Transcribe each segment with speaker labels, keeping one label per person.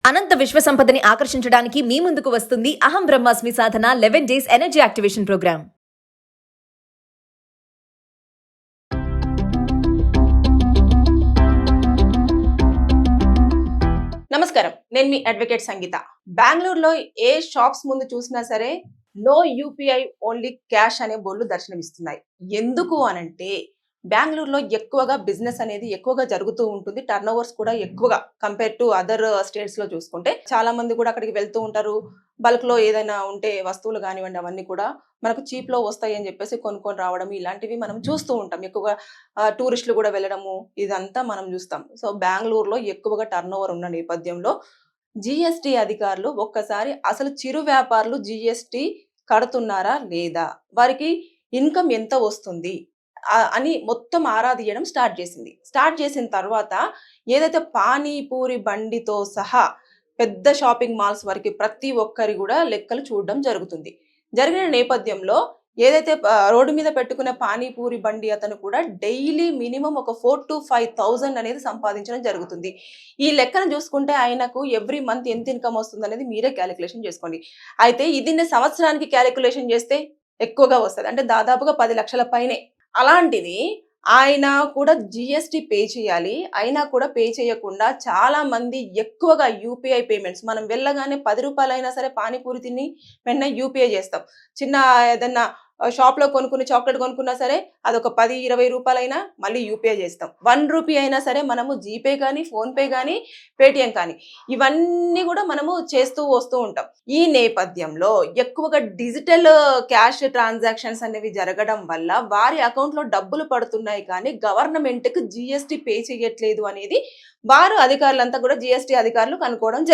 Speaker 1: అనంత విశ్వ సంపదని ఆకర్షించడానికి మీ ముందుకు వస్తుంది అహం బ్రహ్మాస్మి సాధన 11 డేస్ ఎనర్జీ యాక్టివేషన్ ప్రోగ్రామ్.
Speaker 2: నమస్కారం, నేను మీ అడ్వకేట్ సంగీత. బెంగళూరులో ఏ షాప్స్ ముందు చూసినా సరే నో యూపీఐ ఓన్లీ క్యాష్ అనే బోర్డులు దర్శనమిస్తున్నాయి. ఎందుకు అనంటే బెంగళూరులో ఎక్కువగా బిజినెస్ అనేది ఎక్కువగా జరుగుతూ ఉంటుంది. టర్న్ ఓవర్స్ కూడా ఎక్కువగా కంపేర్ టు అదర్ స్టేట్స్ లో చూసుకుంటే చాలా మంది కూడా అక్కడికి వెళ్తూ ఉంటారు. బల్క్ లో ఏదైనా ఉంటే వస్తువులు కానివ్వండి అవన్నీ కూడా మనకు చీప్ లో వస్తాయి అని చెప్పేసి కొనుక్కొని రావడం ఇలాంటివి మనం చూస్తూ ఉంటాం. ఎక్కువగా టూరిస్టులు కూడా వెళ్ళడము ఇదంతా మనం చూస్తాం. సో బెంగళూరులో ఎక్కువగా టర్న్ ఓవర్ ఉన్న నేపథ్యంలో జిఎస్టి అధికారులు ఒక్కసారి అసలు చిరు వ్యాపారులు జిఎస్టి కడుతున్నారా లేదా, వారికి ఇన్కమ్ ఎంత వస్తుంది అని మొత్తం ఆరా తీయడం స్టార్ట్ చేసిన తర్వాత ఏదైతే పానీపూరి బండితో సహా పెద్ద షాపింగ్ మాల్స్ వరకు ప్రతి ఒక్కరి కూడా లెక్కలు చూడడం జరుగుతుంది. జరిగిన నేపథ్యంలో ఏదైతే రోడ్డు మీద పెట్టుకునే పానీపూరి బండి అతను కూడా డైలీ మినిమం ఒక 4,000 to 5,000 అనేది సంపాదించడం జరుగుతుంది. ఈ లెక్కను చూసుకుంటే ఆయనకు ఎవ్రీ మంత్ ఎంత ఇన్కమ్ వస్తుంది అనేది మీరే క్యాలిక్యులేషన్ చేసుకోండి. అయితే ఇది సంవత్సరానికి క్యాలిక్యులేషన్ చేస్తే ఎక్కువగా వస్తుంది, అంటే దాదాపుగా 10 లక్షల పైనే. అలాంటిది ఆయన కూడా జిఎస్టి పే చేయాలి, అయినా కూడా పే చేయకుండా చాలా మంది ఎక్కువగా యూపీఐ పేమెంట్స్, మనం వెళ్ళగానే 10 రూపాయలైనా సరే పానీపూరి తిని వెంటనే యూపీఐ చేస్తాం. చిన్న ఏదన్నా షాప్ లో కొనుక్కుని చాక్లెట్ కొనుక్కున్నా సరే అదొక 10-20 రూపాయలైనా మళ్ళీ యూపీఐ చేస్తాం. 1 రూపీ అయినా సరే మనము జీపే కానీ ఫోన్ పే కానీ పేటిఎం కానీ ఇవన్నీ కూడా మనము చేస్తూ వస్తూ ఉంటాం. ఈ నేపథ్యంలో ఎక్కువగా డిజిటల్ క్యాష్ ట్రాన్సాక్షన్స్ అనేవి జరగడం వల్ల వారి అకౌంట్ లో డబ్బులు పడుతున్నాయి కానీ గవర్నమెంట్ కు జిఎస్టి పే చేయట్లేదు అనేది వారు అధికారులంతా కూడా జిఎస్టి అధికారులు కనుక్కోవడం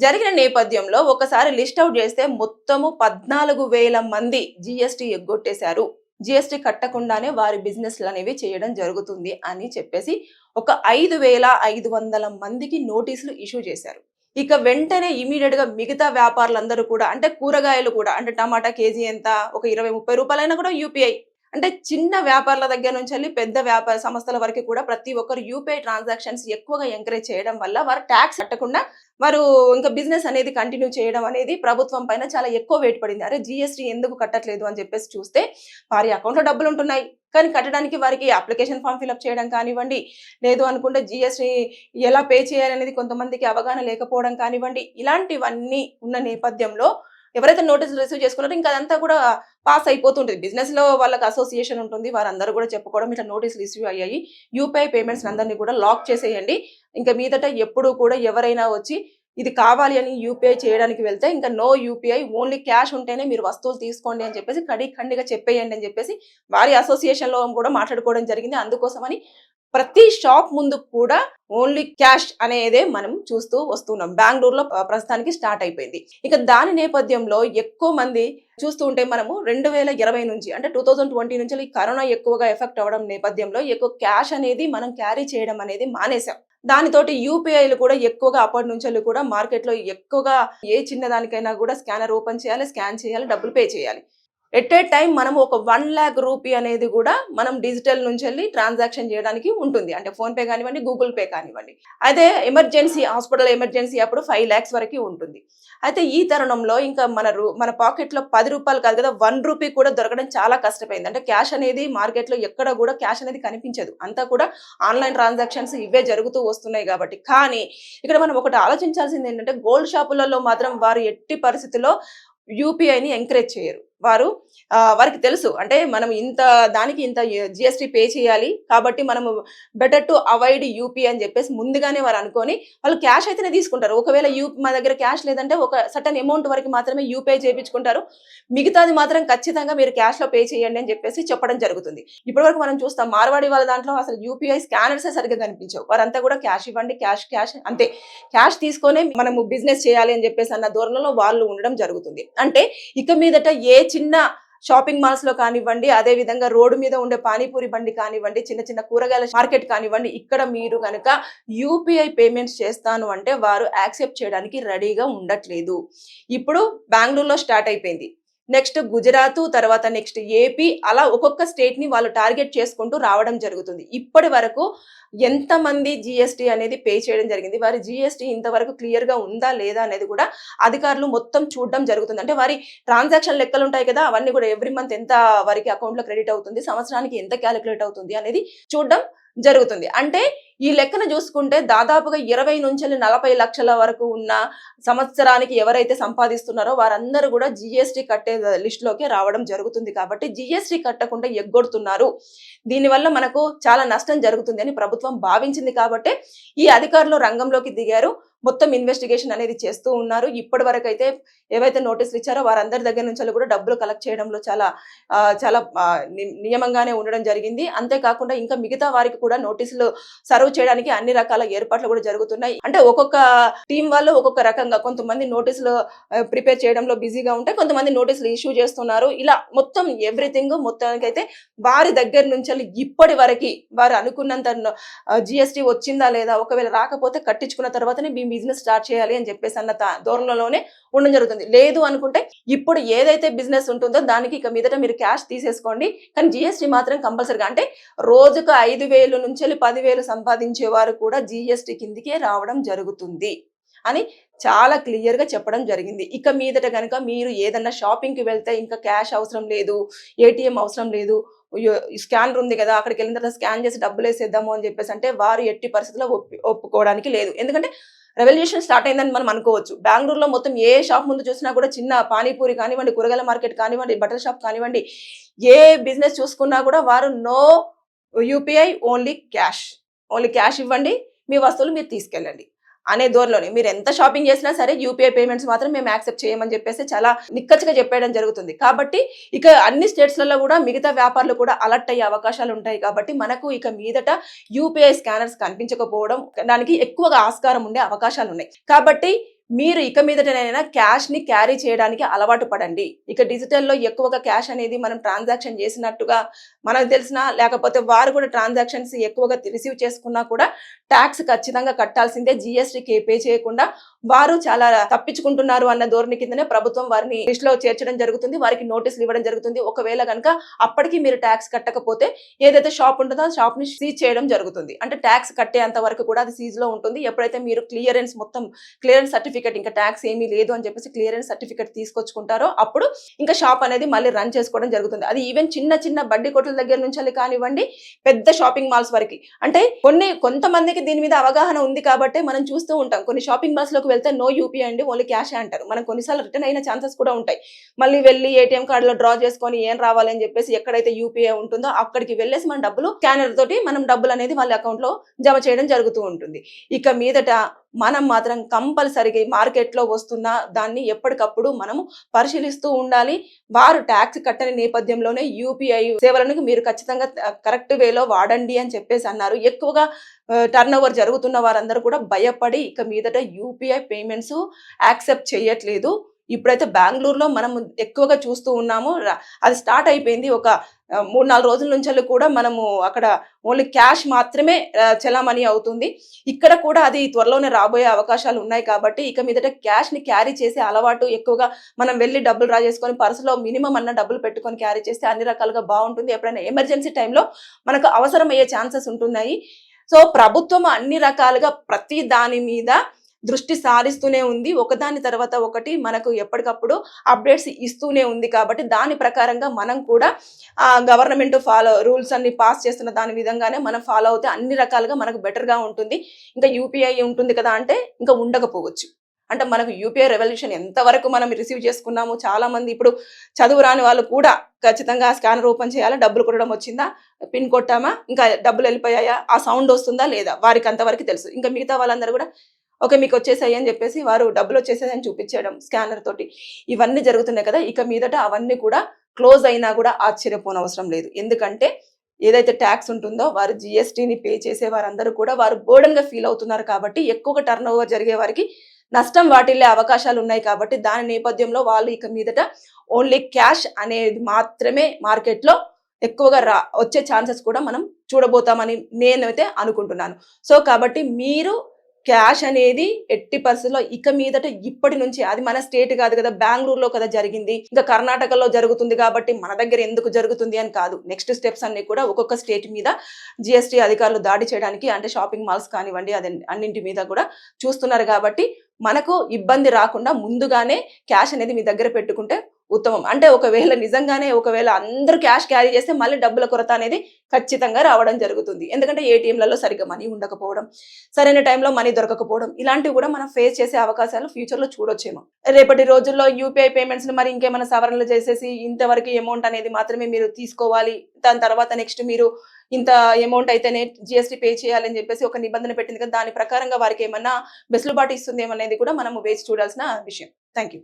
Speaker 2: జరిగిన నేపథ్యంలో ఒకసారి లిస్ట్ అవుట్ చేస్తే మొత్తము 14,000 మంది జిఎస్టి ఎగ్గొట్టేశారు. జిఎస్టి కట్టకుండానే వారి బిజినెస్లు అనేవి చేయడం జరుగుతుంది అని చెప్పేసి ఒక 5,500 మందికి నోటీసులు ఇష్యూ చేశారు. ఇక వెంటనే ఇమీడియట్ గా మిగతా వ్యాపారులందరూ కూడా, అంటే కూరగాయలు కూడా, అంటే టమాటా కేజీ ఎంత, ఒక 20-30 రూపాయలైనా కూడా యూపీఐ, అంటే చిన్న వ్యాపారుల దగ్గర నుంచి వెళ్ళి పెద్ద వ్యాపార సంస్థల వరకు కూడా ప్రతి ఒక్కరు యూపీఐ ట్రాన్సాక్షన్స్ ఎక్కువగా ఎంకరేజ్ చేయడం వల్ల వారు ట్యాక్స్ కట్టకుండా వారు ఇంకా బిజినెస్ అనేది కంటిన్యూ చేయడం అనేది ప్రభుత్వం పైన చాలా ఎక్కువ వెయిట్ పడింది. అరే జిఎస్టీ ఎందుకు కట్టట్లేదు అని చెప్పేసి చూస్తే వారి అకౌంట్లో డబ్బులు ఉంటున్నాయి కానీ కట్టడానికి వారికి అప్లికేషన్ ఫామ్ ఫిల్అప్ చేయడం కానివ్వండి, లేదు అనుకుంటే జిఎస్టీ ఎలా పే చేయాలనేది కొంతమందికి అవగాహన లేకపోవడం కానివ్వండి, ఇలాంటివన్నీ ఉన్న నేపథ్యంలో ఎవరైతే నోటీసులు రిసీవ్ చేసుకున్నారో ఇంకా అదంతా కూడా పాస్ అయిపోతుంటుంది. బిజినెస్ లో వాళ్ళకి అసోసియేషన్ ఉంటుంది, వారందరూ కూడా చెప్పుకోవడం ఇట్లా నోటీసులు రిసీవ్ అయ్యాయి, యూపీఐ పేమెంట్స్ అందరినీ కూడా లాక్ చేసేయండి, ఇంకా మీదట ఎప్పుడు కూడా ఎవరైనా వచ్చి ఇది కావాలి అని యూపీఐ చేయడానికి వెళ్తే ఇంకా నో యూపీఐ, ఓన్లీ క్యాష్ ఉంటేనే మీరు వస్తువులు తీసుకోండి అని చెప్పేసి ఖండిగా చెప్పేయండి అని చెప్పేసి వారి అసోసియేషన్ లో కూడా మాట్లాడుకోవడం జరిగింది. అందుకోసమని ప్రతి షాప్ ముందు కూడా ఓన్లీ క్యాష్ అనేదే మనం చూస్తూ వస్తున్నాం. బెంగళూరులో ప్రస్తుతానికి స్టార్ట్ అయిపోయింది. ఇక దాని నేపథ్యంలో ఎక్కువ మంది చూస్తూ ఉంటే మనము 2020 నుంచి, అంటే 2020 నుంచి ఈ కరోనా ఎక్కువగా ఎఫెక్ట్ అవ్వడం నేపథ్యంలో ఎక్కువ క్యాష్ అనేది మనం క్యారీ చేయడం అనేది మానేసాం. దానితోటి యూపీఐలు కూడా ఎక్కువగా అప్పటి నుంచి కూడా మార్కెట్ లో ఎక్కువగా ఏ చిన్నదానికైనా కూడా స్కానర్ ఓపెన్ చేయాలి, స్కాన్ చేయాలి, డబ్బులు పే చేయాలి. ఎట్ ఏ టైం మనం ఒక 1 lakh రూపీ అనేది కూడా మనం డిజిటల్ నుంచి వెళ్ళి ట్రాన్సాక్షన్ చేయడానికి ఉంటుంది, అంటే ఫోన్ పే కానివ్వండి, గూగుల్ పే కానివ్వండి. అదే ఎమర్జెన్సీ, హాస్పిటల్ ఎమర్జెన్సీ అప్పుడు 5 lakhs వరకు ఉంటుంది. అయితే ఈ తరుణంలో ఇంకా మన పాకెట్ లో 10 రూపాయలు కాదు కదా 1 రూపీ కూడా దొరకడం చాలా కష్టమైంది. అంటే క్యాష్ అనేది మార్కెట్ లో ఎక్కడ కూడా క్యాష్ అనేది కనిపించదు, అంతా కూడా ఆన్లైన్ ట్రాన్సాక్షన్స్ ఇవే జరుగుతూ వస్తున్నాయి కాబట్టి. కానీ ఇక్కడ మనం ఒకటి ఆలోచించాల్సింది ఏంటంటే గోల్డ్ షాపులలో మాత్రం వారు ఎట్టి పరిస్థితుల్లో యూపీఐని ఎంకరేజ్ చేయరు. వారికి తెలుసు, అంటే మనం ఇంత జిఎస్టీ పే చేయాలి కాబట్టి మనము బెటర్ టు అవాయిడ్ యూపీ అని చెప్పేసి ముందుగానే వారు అనుకొని వాళ్ళు క్యాష్ అయితేనే తీసుకుంటారు. ఒకవేళ మా దగ్గర క్యాష్ లేదంటే ఒక సర్టన్ అమౌంట్ వరకు మాత్రమే యూపీఐ చేయించుకుంటారు, మిగతాది మాత్రం ఖచ్చితంగా మీరు క్యాష్ లో పే చేయండి అని చెప్పేసి చెప్పడం జరుగుతుంది. ఇప్పటి వరకు మనం చూస్తాం మార్వాడి వాళ్ళ దాంట్లో అసలు యూపీఐ స్కానర్సే సరిగ్గా కనిపించవు, వారంతా కూడా క్యాష్ ఇవ్వండి, క్యాష్ అంతే, క్యాష్ తీసుకొనే మనము బిజినెస్ చేయాలి అని చెప్పేసి అన్న ధోరణిలో వాళ్ళు ఉండడం జరుగుతుంది. అంటే ఇక మీదట ఏ చిన్న షాపింగ్ మాల్స్ లో కానివ్వండి, అదే విధంగా రోడ్డు మీద ఉండే పానీపూరి బండి కానివ్వండి, చిన్న కూరగాయల మార్కెట్ కానివ్వండి, ఇక్కడ మీరు కనుక యూపీఐ పేమెంట్స్ చేస్తాను అంటే వారు యాక్సెప్ట్ చేయడానికి రెడీగా ఉండట్లేదు. ఇప్పుడు బెంగళూరులో స్టార్ట్ అయిపోయింది. నెక్స్ట్ గుజరాత్, తర్వాత నెక్స్ట్ ఏపీ, అలా ఒక్కొక్క స్టేట్ ని వాళ్ళు టార్గెట్ చేసుకుంటూ రావడం జరుగుతుంది. ఇప్పటి వరకు ఎంతమంది జిఎస్టీ అనేది పే చేయడం జరిగింది, వారి జిఎస్టీ ఇంతవరకు క్లియర్ గా ఉందా లేదా అనేది కూడా అధికారులు మొత్తం చూడడం జరుగుతుంది. అంటే వారి ట్రాన్సాక్షన్ లెక్కలు ఉంటాయి కదా, అవన్నీ కూడా ఎవ్రీ మంత్ ఎంత వారికి అకౌంట్ లో క్రెడిట్ అవుతుంది, సంవత్సరానికి ఎంత క్యాలిక్యులేట్ అవుతుంది అనేది చూడడం జరుగుతుంది. అంటే ఈ లెక్కన చూసుకుంటే దాదాపుగా 20 నుంచి 40 లక్షల వరకు ఉన్న సంవత్సరానికి ఎవరైతే సంపాదిస్తున్నారో వారందరూ కూడా జిఎస్టీ కట్టే లిస్ట్ లోకి రావడం జరుగుతుంది. కాబట్టి జిఎస్టీ కట్టకుండా ఎగ్గొడుతున్నారు, దీనివల్ల మనకు చాలా నష్టం జరుగుతుంది అని ప్రభుత్వం భావించింది. కాబట్టి ఈ అధికారులు రంగంలోకి దిగారు, మొత్తం ఇన్వెస్టిగేషన్ అనేది చేస్తూ ఉన్నారు. ఇప్పటి వరకు అయితే ఏవైతే నోటీసులు ఇచ్చారో వారందరి దగ్గర నుంచి కూడా డబ్బులు కలెక్ట్ చేయడంలో చాలా నియమంగానే ఉండడం జరిగింది. అంతేకాకుండా ఇంకా మిగతా వారికి కూడా నోటీసులు సర్వ్ చేయడానికి అన్ని రకాల ఏర్పాట్లు కూడా జరుగుతున్నాయి. అంటే ఒక్కొక్క టీం వాళ్ళు ఒక్కొక్క రకంగా, కొంతమంది నోటీసులు ప్రిపేర్ చేయడంలో బిజీగా ఉంటే కొంతమంది నోటీసులు ఇష్యూ చేస్తున్నారు. ఇలా మొత్తం ఎవ్రీథింగ్ మొత్తానికైతే వారి దగ్గర నుంచి ఇప్పటి వరకు వారు అనుకున్నంత జిఎస్టీ వచ్చిందా లేదా, ఒకవేళ రాకపోతే కట్టించుకున్న తర్వాతనే మీ బిజినెస్ స్టార్ట్ చేయాలి అని చెప్పేసి అన్న ధోరణిలోనే ఉండడం జరుగుతుంది. లేదు అనుకుంటే ఇప్పుడు ఏదైతే బిజినెస్ ఉంటుందో దానికి ఇక మీదట మీరు క్యాష్ తీసేసుకోండి, కానీ జిఎస్టీ మాత్రం కంపల్సరీగా, అంటే రోజుకు 5,000 నుంచి 10,000 సంపాదించే వారు కూడా జిఎస్టీ కిందికే రావడం జరుగుతుంది అని చాలా క్లియర్ గా చెప్పడం జరిగింది. ఇక మీదట కనుక మీరు ఏదన్నా షాపింగ్ కి వెళ్తే ఇంకా క్యాష్ అవసరం లేదు, ఏటీఎం అవసరం లేదు, స్కానర్ ఉంది కదా అక్కడికి వెళ్ళిన తర్వాత స్కాన్ చేసి డబ్బులు వేసేద్దాము అని చెప్పేసి అంటే వారు ఎట్టి పరిస్థితుల్లో ఒప్పుకోవడానికి లేదు. ఎందుకంటే రెవల్యూషన్ స్టార్ట్ అయిందని మనం అనుకోవచ్చు. బెంగళూరులో మొత్తం ఏ షాప్ ముందు చూసినా కూడా చిన్న పానీపూరి కానివ్వండి, కూరగాయల మార్కెట్ కానివ్వండి, బట్టల షాప్ కానివ్వండి, ఏ బిజినెస్ చూసుకున్నా కూడా వారు నో యూపీఐ, ఓన్లీ క్యాష్ ఇవ్వండి, మీ వస్తువులు మీరు తీసుకెళ్ళండి అనే ధోరణిలోనే మీరు ఎంత షాపింగ్ చేసినా సరే యూపీఐ పేమెంట్స్ మాత్రం మేము యాక్సెప్ట్ చేయమని చెప్పేసి చాలా నిక్కచ్చిగా చెప్పేయడం జరుగుతుంది. కాబట్టి ఇక అన్ని స్టేట్స్లలో కూడా మిగతా వ్యాపారులు కూడా అలర్ట్ అయ్యే అవకాశాలు ఉంటాయి. కాబట్టి మనకు ఇక మీదట యూపీఐ స్కానర్స్ కనిపించకపోవడం, దానికి ఎక్కువగా ఆస్కారం ఉండే అవకాశాలు ఉన్నాయి. కాబట్టి మీరు ఇక మీదటనైనా క్యాష్ ని క్యారీ చేయడానికి అలవాటు పడండి. ఇక డిజిటల్లో ఎక్కువగా క్యాష్ అనేది మనం ట్రాన్సాక్షన్ చేసినట్టుగా మనకు తెలిసినా, లేకపోతే వారు కూడా ట్రాన్సాక్షన్స్ ఎక్కువగా రిసీవ్ చేసుకున్నా కూడా ట్యాక్స్ ఖచ్చితంగా కట్టాల్సిందే. జిఎస్టీ పే చేయకుండా వారు చాలా తప్పించుకుంటున్నారు అన్న ధోరణి కిందనే ప్రభుత్వం వారిని లిస్ట్ లో చేర్చడం జరుగుతుంది, వారికి నోటీసులు ఇవ్వడం జరుగుతుంది. ఒకవేళ కనుక అప్పటికి మీరు ట్యాక్స్ కట్టకపోతే ఏదైతే షాప్ ఉంటుందో ఆ షాప్ ని సీజ్ చేయడం జరుగుతుంది. అంటే ట్యాక్స్ కట్టేంత వరకు కూడా అది సీజ్ లో ఉంటుంది. ఎప్పుడైతే మీరు క్లియరెన్స్ సర్టిఫికేట్, ఇంకా ట్యాక్స్ ఏమీ లేదు అని చెప్పేసి క్లియరెన్స్ సర్టిఫికేట్ తీసుకొచ్చుకుంటారో అప్పుడు ఇంకా షాప్ అనేది మళ్ళీ రన్ చేసుకోవడం జరుగుతుంది. అది ఈవెన్ చిన్న బడ్డీ కొట్ల దగ్గర నుంచి కానివ్వండి, పెద్ద షాపింగ్ మాల్స్ వరకు. అంటే కొంతమందికి దీని మీద అవగాహన ఉంది కాబట్టి మనం చూస్తూ ఉంటాం. కొన్ని షాపింగ్ మాల్స్ లోకి వెళ్తే నో యూపీఐ అండి, ఓన్లీ క్యాష్ అంటారు. మనం కొన్నిసార్లు రిటర్న్ అయిన ఛాన్సెస్ కూడా ఉంటాయి. మళ్ళీ వెళ్ళి ఏటీఎం కార్డులో డ్రా చేసుకొని ఏం రావాలని చెప్పేసి ఎక్కడైతే యూపీఐ ఉంటుందో అక్కడికి వెళ్ళేసి మన డబ్బులు స్కానర్ తోటి మనం డబ్బులు అనేది వాళ్ళ అకౌంట్ లో జమ చేయడం జరుగుతూ ఉంటుంది. ఇక మీదట మనం మాత్రం కంపల్సరీగా మార్కెట్లో వస్తున్న దాన్ని ఎప్పటికప్పుడు మనము పరిశీలిస్తూ ఉండాలి. వారు ట్యాక్స్ కట్టని నేపథ్యంలోనే యూపీఐ సేవలను మీరు ఖచ్చితంగా కరెక్ట్ వేలో వాడండి అని చెప్పేసి అన్నారు. ఎక్కువగా టర్న్ ఓవర్ జరుగుతున్న వారందరూ కూడా భయపడి ఇక మీదట యూపీఐ పేమెంట్స్ యాక్సెప్ట్ చేయట్లేదు. ఇప్పుడైతే బెంగళూరులో మనం ఎక్కువగా చూస్తూ ఉన్నాము. అది స్టార్ట్ అయిపోయింది. ఒక 3-4 రోజుల నుంచి కూడా మనము అక్కడ ఓన్లీ క్యాష్ మాత్రమే చలామణి అవుతుంది. ఇక్కడ కూడా అది త్వరలోనే రాబోయే అవకాశాలు ఉన్నాయి. కాబట్టి ఇక మీదట క్యాష్ ని క్యారీ చేసే అలవాటు ఎక్కువగా మనం వెళ్ళి డబ్బులు డ్రా చేసుకొని పర్సులో మినిమం అన్న డబ్బులు పెట్టుకొని క్యారీ చేస్తే అన్ని రకాలుగా బాగుంటుంది. ఎప్పుడైనా ఎమర్జెన్సీ టైంలో మనకు అవసరమయ్యే ఛాన్సెస్ ఉంటున్నాయి. సో ప్రభుత్వం అన్ని రకాలుగా ప్రతి దాని మీద దృష్టి సారిస్తూనే ఉంది. ఒకదాని తర్వాత ఒకటి మనకు ఎప్పటికప్పుడు అప్డేట్స్ ఇస్తూనే ఉంది. కాబట్టి దాని ప్రకారంగా మనం కూడా గవర్నమెంట్ రూల్స్ అన్ని పాస్ చేస్తున్న దాని విధంగానే మనం ఫాలో అవుతే అన్ని రకాలుగా మనకు బెటర్గా ఉంటుంది. ఇంకా యూపీఐ ఉంటుంది కదా అంటే ఇంకా ఉండకపోవచ్చు. అంటే మనకు యూపీఐ రెవల్యూషన్ ఎంతవరకు మనం రిసీవ్ చేసుకున్నాము. చాలా మంది ఇప్పుడు చదువు రాని వాళ్ళు కూడా ఖచ్చితంగా స్కానర్ ఓపెన్ చేయాలా, డబ్బులు కొట్టడం వచ్చిందా, పిన్ కొట్టామా, ఇంకా డబ్బులు వెళ్ళిపోయాయా, ఆ సౌండ్ వస్తుందా లేదా, వారికి అంతవరకు తెలుసు. ఇంకా మిగతా వాళ్ళందరూ కూడా ఓకే మీకు వచ్చేసాయి అని చెప్పేసి వారు డబ్బులు వచ్చేసాయని చూపించడం స్కానర్ తోటి ఇవన్నీ జరుగుతున్నాయి కదా. ఇక మీదట అవన్నీ కూడా క్లోజ్ అయినా కూడా ఆశ్చర్యపోనవసరం లేదు. ఎందుకంటే ఏదైతే ట్యాక్స్ ఉంటుందో వారు జిఎస్టీని పే చేసే వారందరూ కూడా వారు బర్డెన్ గా ఫీల్ అవుతున్నారు. కాబట్టి ఎక్కువగా టర్న్ ఓవర్ జరిగే వారికి నష్టం వాటిల్లే అవకాశాలు ఉన్నాయి. కాబట్టి దాని నేపథ్యంలో వాళ్ళు ఇక మీదట ఓన్లీ క్యాష్ అనేది మాత్రమే మార్కెట్లో ఎక్కువగా వచ్చే ఛాన్సెస్ కూడా మనం చూడబోతామని నేనైతే అనుకుంటున్నాను. సో కాబట్టి మీరు క్యాష్ అనేది ఎట్టి పరిస్థితుల్లో ఇక మీదట ఇప్పటి నుంచి, అది మన స్టేట్ కాదు కదా, బెంగళూరులో కదా జరిగింది, ఇంకా కర్ణాటకలో జరుగుతుంది కాబట్టి మన దగ్గర ఎందుకు జరుగుతుంది అని కాదు. నెక్స్ట్ స్టెప్స్ అన్ని కూడా ఒక్కొక్క స్టేట్ మీద జిఎస్టీ అధికారులు దాడి చేయడానికి, అంటే షాపింగ్ మాల్స్ కానివ్వండి, అదే అన్నింటి మీద కూడా చూస్తున్నారు. కాబట్టి మనకు ఇబ్బంది రాకుండా ముందుగానే క్యాష్ అనేది మీ దగ్గర పెట్టుకుంటే ఉత్తమం. అంటే ఒకవేళ అందరూ క్యాష్ క్యారీ చేస్తే మళ్ళీ డబ్బుల కొరత అనేది ఖచ్చితంగా రావడం జరుగుతుంది. ఎందుకంటే ఏటీఎంలలో సరిగ్గా మనీ ఉండకపోవడం, సరైన టైంలో మనీ దొరకకపోవడం, ఇలాంటివి కూడా మనం ఫేస్ చేసే అవకాశాలు ఫ్యూచర్లో చూడొచ్చేమో. రేపటి రోజుల్లో యూపీఐ పేమెంట్స్ మరి ఇంకేమైనా సవరణలు చేసేసి ఇంతవరకు అమౌంట్ అనేది మాత్రమే మీరు తీసుకోవాలి, దాని తర్వాత నెక్స్ట్ మీరు ఇంత అమౌంట్ అయితేనే జిఎస్టీ పే చేయాలని చెప్పేసి ఒక నిబంధన పెట్టింది కదా, దాని ప్రకారంగా వారికి ఏమన్నా వెసులుబాటు ఇస్తుంది ఏమనేది కూడా మనము వేచి చూడాల్సిన విషయం. Thank you.